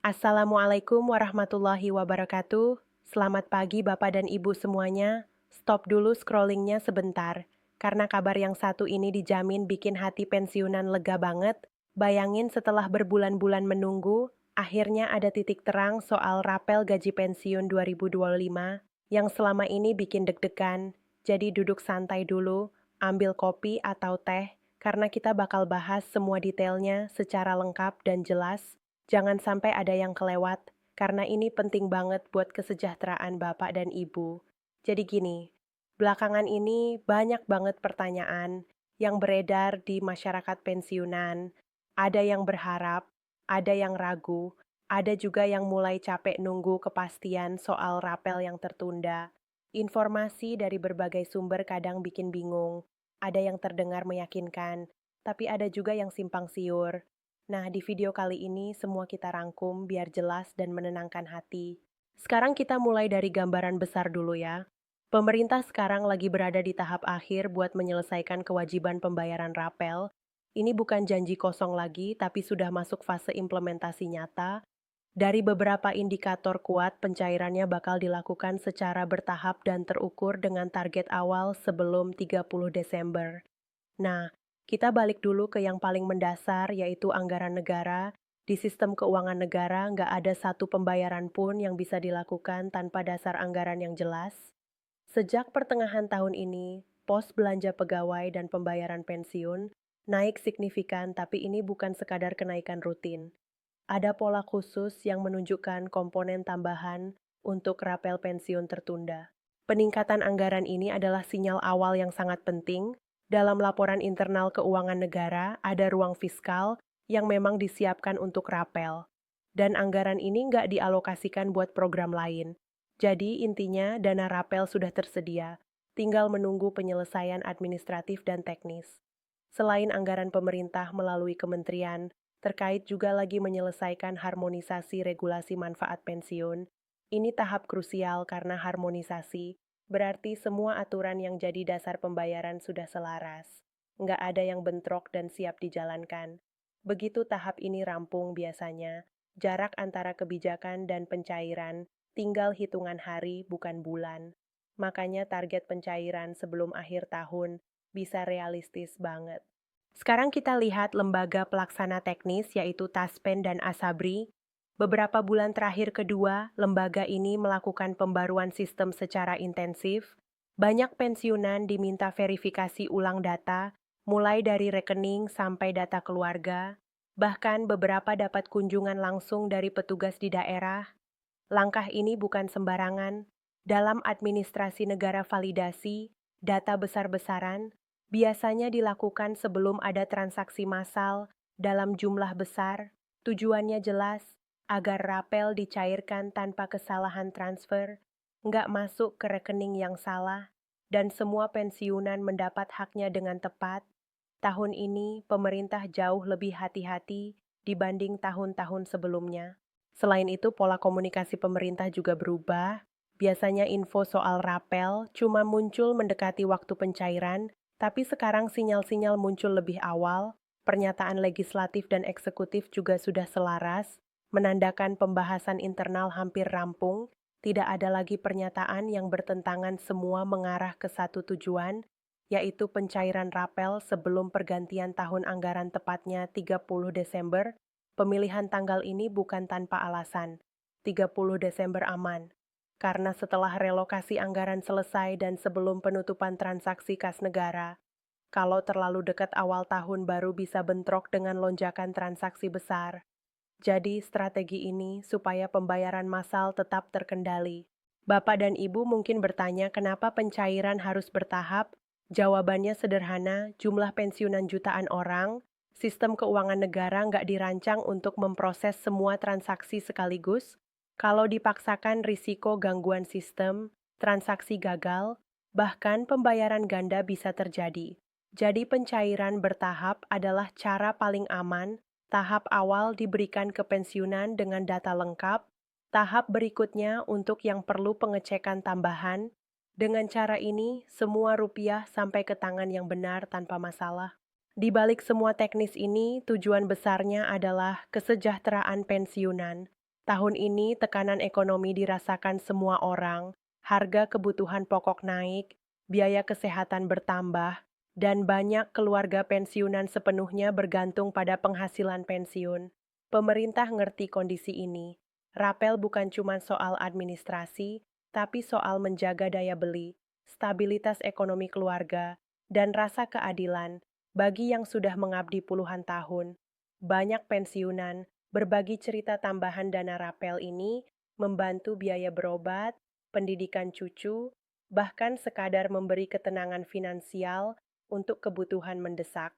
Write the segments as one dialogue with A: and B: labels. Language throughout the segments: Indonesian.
A: Assalamualaikum warahmatullahi wabarakatuh. Selamat pagi Bapak dan Ibu semuanya. Stop dulu scrollingnya sebentar. Karena kabar yang satu ini dijamin bikin hati pensiunan lega banget. Bayangin setelah berbulan-bulan menunggu, akhirnya ada titik terang soal rapel gaji pensiun 2025 yang selama ini bikin deg-degan. Jadi duduk santai dulu, ambil kopi atau teh, karena kita bakal bahas semua detailnya secara lengkap dan jelas. Jangan sampai ada yang kelewat, karena ini penting banget buat kesejahteraan Bapak dan Ibu. Jadi gini, belakangan ini banyak banget pertanyaan yang beredar di masyarakat pensiunan. Ada yang berharap, ada yang ragu, ada juga yang mulai capek nunggu kepastian soal rapel yang tertunda. Informasi dari berbagai sumber kadang bikin bingung, ada yang terdengar meyakinkan, tapi ada juga yang simpang siur. Nah, di video kali ini semua kita rangkum biar jelas dan menenangkan hati. Sekarang kita mulai dari gambaran besar dulu ya. Pemerintah sekarang lagi berada di tahap akhir buat menyelesaikan kewajiban pembayaran rapel. Ini bukan janji kosong lagi, tapi sudah masuk fase implementasi nyata. Dari beberapa indikator kuat, pencairannya bakal dilakukan secara bertahap dan terukur dengan target awal sebelum 30 Desember. Nah, kita balik dulu ke yang paling mendasar, yaitu anggaran negara. Di sistem keuangan negara, nggak ada satu pembayaran pun yang bisa dilakukan tanpa dasar anggaran yang jelas. Sejak pertengahan tahun ini, pos belanja pegawai dan pembayaran pensiun naik signifikan, tapi ini bukan sekadar kenaikan rutin. Ada pola khusus yang menunjukkan komponen tambahan untuk rapel pensiun tertunda. Peningkatan anggaran ini adalah sinyal awal yang sangat penting. Dalam laporan internal keuangan negara, ada ruang fiskal yang memang disiapkan untuk rapel. Dan anggaran ini nggak dialokasikan buat program lain. Jadi intinya dana rapel sudah tersedia, tinggal menunggu penyelesaian administratif dan teknis. Selain anggaran pemerintah melalui kementerian, terkait juga lagi menyelesaikan harmonisasi regulasi manfaat pensiun. Ini tahap krusial karena harmonisasi berarti semua aturan yang jadi dasar pembayaran sudah selaras. Nggak ada yang bentrok dan siap dijalankan. Begitu tahap ini rampung biasanya, jarak antara kebijakan dan pencairan tinggal hitungan hari bukan bulan. Makanya target pencairan sebelum akhir tahun bisa realistis banget. Sekarang kita lihat lembaga pelaksana teknis yaitu Taspen dan Asabri. Beberapa bulan terakhir kedua, lembaga ini melakukan pembaruan sistem secara intensif. Banyak pensiunan diminta verifikasi ulang data, mulai dari rekening sampai data keluarga. Bahkan beberapa dapat kunjungan langsung dari petugas di daerah. Langkah ini bukan sembarangan. Dalam administrasi negara validasi, data besar-besaran biasanya dilakukan sebelum ada transaksi massal dalam jumlah besar. Tujuannya jelas, agar rapel dicairkan tanpa kesalahan transfer, nggak masuk ke rekening yang salah, dan semua pensiunan mendapat haknya dengan tepat. Tahun ini, pemerintah jauh lebih hati-hati dibanding tahun-tahun sebelumnya. Selain itu, pola komunikasi pemerintah juga berubah. Biasanya info soal rapel cuma muncul mendekati waktu pencairan, tapi sekarang sinyal-sinyal muncul lebih awal. Pernyataan legislatif dan eksekutif juga sudah selaras, menandakan pembahasan internal hampir rampung. Tidak ada lagi pernyataan yang bertentangan, semua mengarah ke satu tujuan, yaitu pencairan rapel sebelum pergantian tahun anggaran tepatnya 30 Desember. Pemilihan tanggal ini bukan tanpa alasan. 30 Desember aman. Karena setelah relokasi anggaran selesai dan sebelum penutupan transaksi kas negara, kalau terlalu dekat awal tahun baru bisa bentrok dengan lonjakan transaksi besar. Jadi strategi ini supaya pembayaran massal tetap terkendali. Bapak dan Ibu mungkin bertanya kenapa pencairan harus bertahap? Jawabannya sederhana, jumlah pensiunan jutaan orang, sistem keuangan negara nggak dirancang untuk memproses semua transaksi sekaligus. Kalau dipaksakan risiko gangguan sistem, transaksi gagal, bahkan pembayaran ganda bisa terjadi. Jadi pencairan bertahap adalah cara paling aman. Tahap awal diberikan ke pensiunan dengan data lengkap, tahap berikutnya untuk yang perlu pengecekan tambahan. Dengan cara ini, semua rupiah sampai ke tangan yang benar tanpa masalah. Di balik semua teknis ini, tujuan besarnya adalah kesejahteraan pensiunan. Tahun ini tekanan ekonomi dirasakan semua orang, harga kebutuhan pokok naik, biaya kesehatan bertambah, dan banyak keluarga pensiunan sepenuhnya bergantung pada penghasilan pensiun. Pemerintah ngerti kondisi ini. Rapel bukan cuma soal administrasi, tapi soal menjaga daya beli, stabilitas ekonomi keluarga, dan rasa keadilan bagi yang sudah mengabdi puluhan tahun. Banyak pensiunan berbagi cerita tambahan dana rapel ini membantu biaya berobat, pendidikan cucu, bahkan sekadar memberi ketenangan finansial untuk kebutuhan mendesak.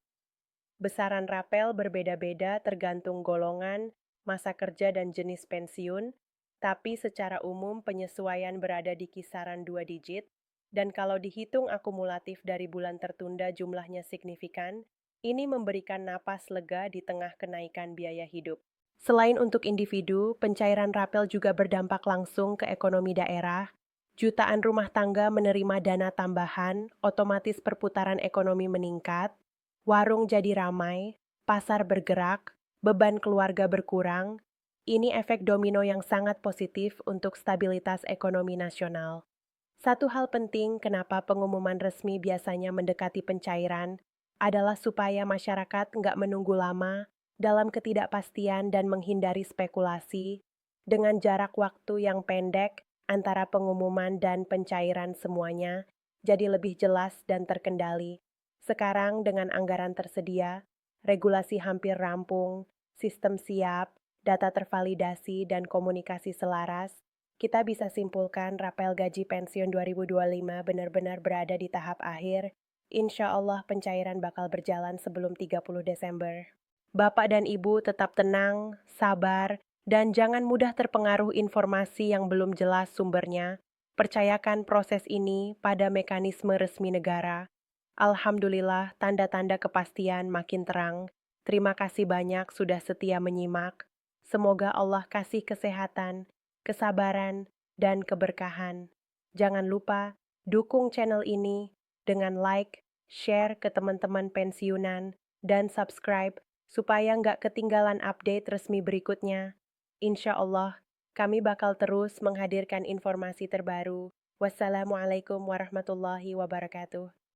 A: Besaran rapel berbeda-beda tergantung golongan, masa kerja, dan jenis pensiun, tapi secara umum penyesuaian berada di kisaran 2 digit, dan kalau dihitung akumulatif dari bulan tertunda jumlahnya signifikan, ini memberikan napas lega di tengah kenaikan biaya hidup. Selain untuk individu, pencairan rapel juga berdampak langsung ke ekonomi daerah. Jutaan rumah tangga menerima dana tambahan, otomatis perputaran ekonomi meningkat, warung jadi ramai, pasar bergerak, beban keluarga berkurang. Ini efek domino yang sangat positif untuk stabilitas ekonomi nasional. Satu hal penting kenapa pengumuman resmi biasanya mendekati pencairan adalah supaya masyarakat nggak menunggu lama dalam ketidakpastian dan menghindari spekulasi. Dengan jarak waktu yang pendek antara pengumuman dan pencairan semuanya, jadi lebih jelas dan terkendali. Sekarang dengan anggaran tersedia, regulasi hampir rampung, sistem siap, data tervalidasi, dan komunikasi selaras, kita bisa simpulkan rapel gaji pensiun 2025 benar-benar berada di tahap akhir. Insya Allah pencairan bakal berjalan sebelum 30 Desember. Bapak dan Ibu tetap tenang, sabar, dan jangan mudah terpengaruh informasi yang belum jelas sumbernya. Percayakan proses ini pada mekanisme resmi negara. Alhamdulillah, tanda-tanda kepastian makin terang. Terima kasih banyak sudah setia menyimak. Semoga Allah kasih kesehatan, kesabaran, dan keberkahan. Jangan lupa dukung channel ini dengan like, share ke teman-teman pensiunan, dan subscribe supaya nggak ketinggalan update resmi berikutnya. Insya Allah, kami bakal terus menghadirkan informasi terbaru. Wassalamualaikum warahmatullahi wabarakatuh.